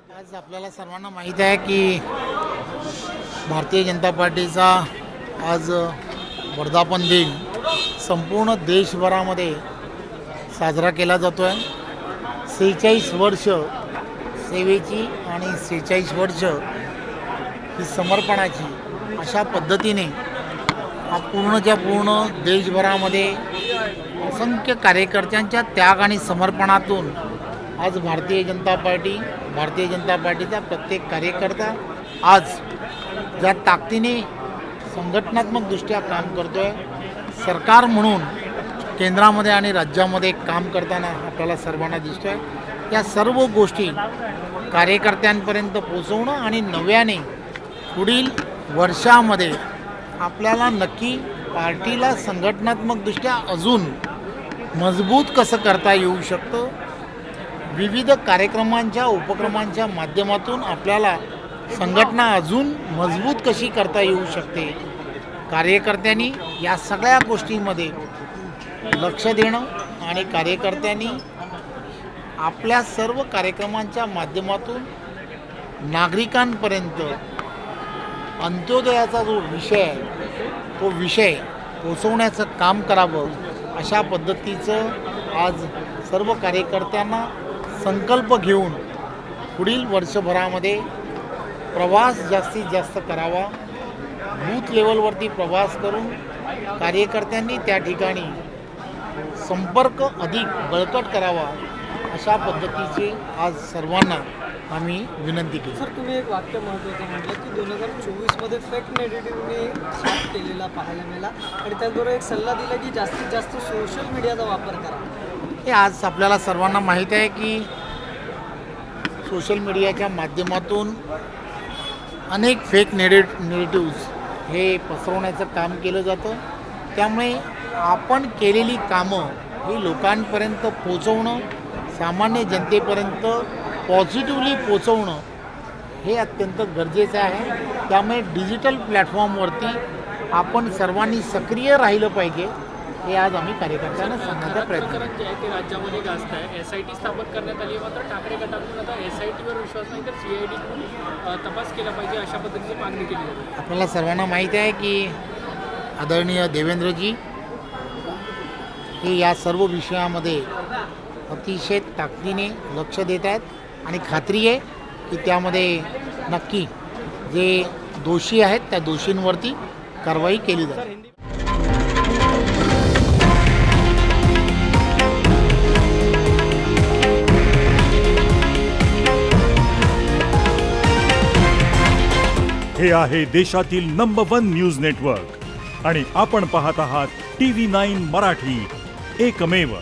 आज आपल्याला सर्वांना माहीत आहे की भारतीय जनता पार्टीचा आज वर्धापन दिन संपूर्ण देशभरामध्ये साजरा केला जातो आहे. 46 वर्ष सेवेची आणि 46 वर्ष ही समर्पणाची अशा पद्धतीने हा पूर्णच्या पूर्ण देशभरामध्ये असंख्य कार्यकर्त्यांच्या त्याग आणि समर्पणातून आज भारतीय जनता पार्टीचा प्रत्येक कार्यकर्ता आज ज्या ताकदीने संघटनात्मकदृष्ट्या काम करतो आहे, सरकार म्हणून केंद्रामध्ये आणि राज्यामध्ये काम करताना आपल्याला सर्वांना दिसतो आहे. या सर्व गोष्टी कार्यकर्त्यांपर्यंत पोचवणं आणि नव्याने पुढील वर्षामध्ये आपल्याला नक्की पार्टीला संघटनात्मकदृष्ट्या अजून मजबूत कसं करता येऊ शकतं, विविध कार्यक्रमांच्या उपक्रमांच्या माध्यमातून आपल्याला संघटना अजून मजबूत कशी करता येऊ शकते, कार्यकर्त्यांनी या सगळ्या गोष्टींमध्ये लक्ष देणं आणि कार्यकर्त्यांनी आपल्या सर्व कार्यक्रमांच्या माध्यमातून नागरिकांपर्यंत अंत्योदयाचा जो विषय आहे तो विषय पोचवण्याचं काम करावं, अशा पद्धतीचं आज सर्व कार्यकर्त्यांना संकल्प घेऊन पुढील वर्षभरामध्ये प्रवास जास्तीत जास्त करावा. बूथ लेवलवरती प्रवास करून कार्यकर्त्यांनी त्या ठिकाणी संपर्क अधिक बळकट करावा, अशा पद्धतीचे आज सर्वांना आम्ही विनंती केली. सर, तुम्ही एक वाक्य महत्त्वाचं म्हटलं की 2024मध्ये फेक नेगेटिव्हने घात केलेला पाहायला मिळाला आणि त्याद्वारे एक सल्ला दिला की जास्तीत जास्त सोशल मीडियाचा वापर करा. हे आज आपल्याला सर्वांना माहीत आहे की सोशल मीडियाच्या माध्यमातून अनेक फेक नेगेटिव्ज हे पसरवण्याचं काम केलं जातं. त्यामुळे आपण केलेली कामं ही लोकांपर्यंत पोचवणं, सामान्य जनतेपर्यंत पॉझिटिव्हली पोचवणं हे अत्यंत गरजेचं आहे. त्यामुळे डिजिटल प्लॅटफॉर्मवरती आपण सर्वांनी सक्रिय राहिलं पाहिजे, हे आज आम्ही कार्यकर्त्यांना सांगण्याचा प्रयत्न करतो. जे आहे ते राज्यामध्ये जास्त आहे. SIT स्थापन करण्यात आली, मात्र ठाकरे गटातून आता SITवर विश्वास नाही तर CID तपास केला पाहिजे अशा पद्धतीची मागणी केली जाते. आपल्याला सर्वांना माहीत आहे की आदरणीय देवेंद्रजी हे या सर्व विषयामध्ये अतिशय ताकदीने लक्ष देत आहेत आणि खात्री आहे की त्यामध्ये नक्की जे दोषी आहेत त्या दोषींवरती कारवाई केली जाईल. हे आहे देशातील नंबर 1 न्यूज नेटवर्क आणि आपण पाहत आहात TV9 मराठी, एकमेव.